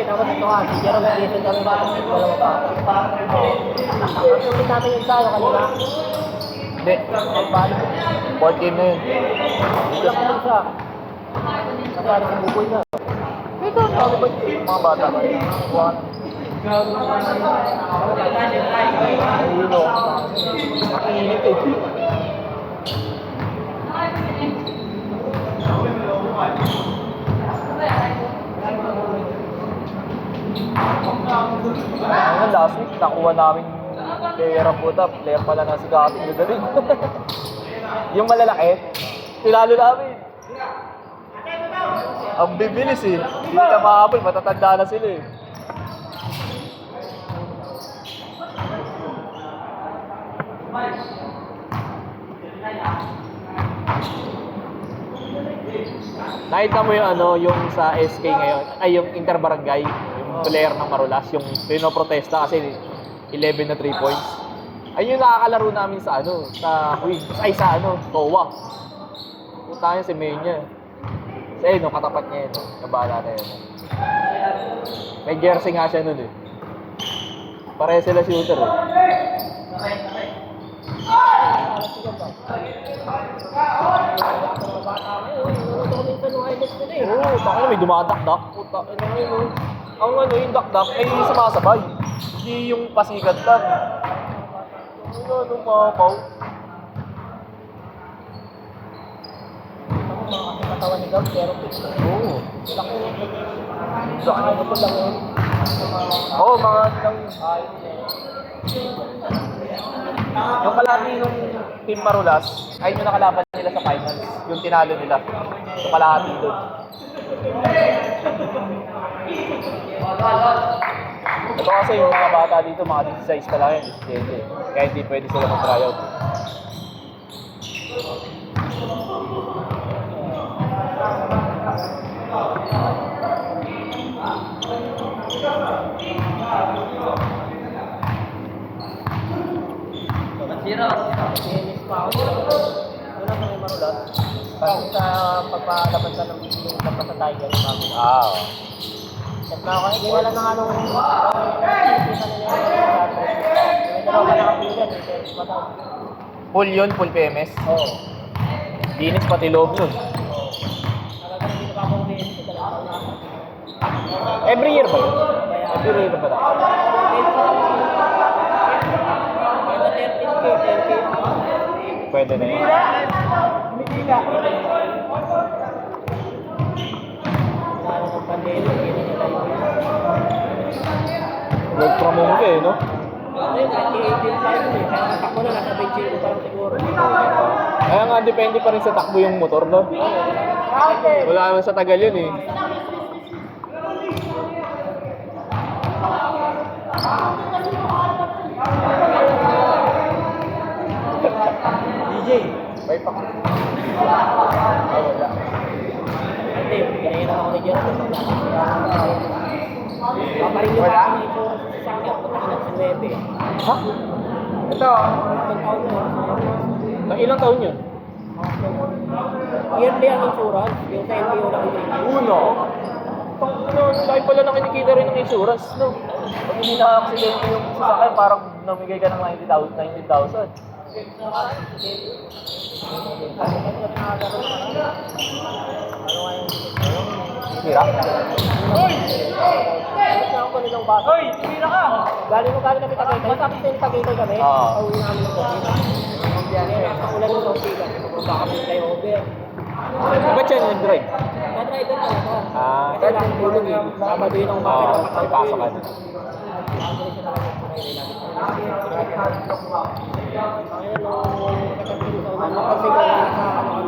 Tapos ito nga, si Jerome dito kami bakit dalawa pa. Ulit natin yung tayo kanina. Hindi. Fourth game na yun. Wala ka lang siya. Nakari sa bukoy na. Ito, sabi ba mga bata ba? One. Ayun o. Makinit eh. Ngayon, last week, nakuha namin player ang puta. Player pala na si Gating. Gagaling. Yung malalaki, pinalo namin. Ang bibilis eh. Hindi na mahabol, matatanda na sila eh. Nakita mo yung ano, yung sa SK ngayon, ay yung Interbarangay, yung player ng Marulas, yung pinoprotesta kasi 11 na 3 points. Ayun yung nakakalaro namin sa ano, sa Queens, ay sa ano, Towa. Punta niya si Menya. Kasi no, katapat niya yun, nabala na yun. May jersey nga siya nun eh. Pareha sila shooter eh. Oo, takay may dumadakdak. Puta, ano yun. Ang ano, yung dakdak ay sumasabay. Hindi yung pasikat lang. Ano, mapaw. Mga katawan ni Gab, pero pizza. Oo. Laki. Saan Ano po lang yun? Oo, mga lang. Yung kalahati ng Team Marulas, ay yung nakalaban nila sa finals. Yung tinalo nila. Yung kalahati doon. Ito kasi yung mga bata dito, mga 16 pa lang yun, 17. Kaya hindi pwede sila mag-tryout. Tennis pa ako. Wala pa yung Marulas. Kasi sa pagpalaban ka ng yung dapat sa Tiger yung bago. Oo. Check na ako. Hindi wala na nga nung may dalawa ka nakapilan eh. Tennis pa daw. Full yun, full PMS. Oo. Linis pati loob yun. Talagang hindi nakapag-tennis ko talaga na. Every year ba yun? Every year ba daw? Pwede na yun. Work from home ka eh, no? Kaya nga, depende pa rin sa takbo yung motor, no? Wala naman sa tagal yun eh. DJ, May pa. Wala. ate, pinahirap ako ni Jerome. Paparin yung Wala? kami ito sa sakit ko na si Webe. Ha? Ito. Ilang taon yun? Yearly ang insurance, yung sa LTO lang yung Uno. Laki pala na kinikita rin ng insurance, no? Pag hindi na-accident yung sasakyan, parang namigay ka ng 90,000. Hira? Ako nilang bata. Hoy, tumira ka! Galing kami Tagaytay. Matapos na yung Tagaytay kami. Oo. Pauwi namin ng Tagaytay. Kaya nasa ulan yung Tongkiga. Pupunta kami ng flyover. Ba't siya nag-drive? Na-driver talaga. Ah. Kasi lang tulog eh. Sabado yun ang umaga. Oo, may pasok ka na. Ayun, nung nakatulog sa ulan. Nakasigaw na sa ano kami.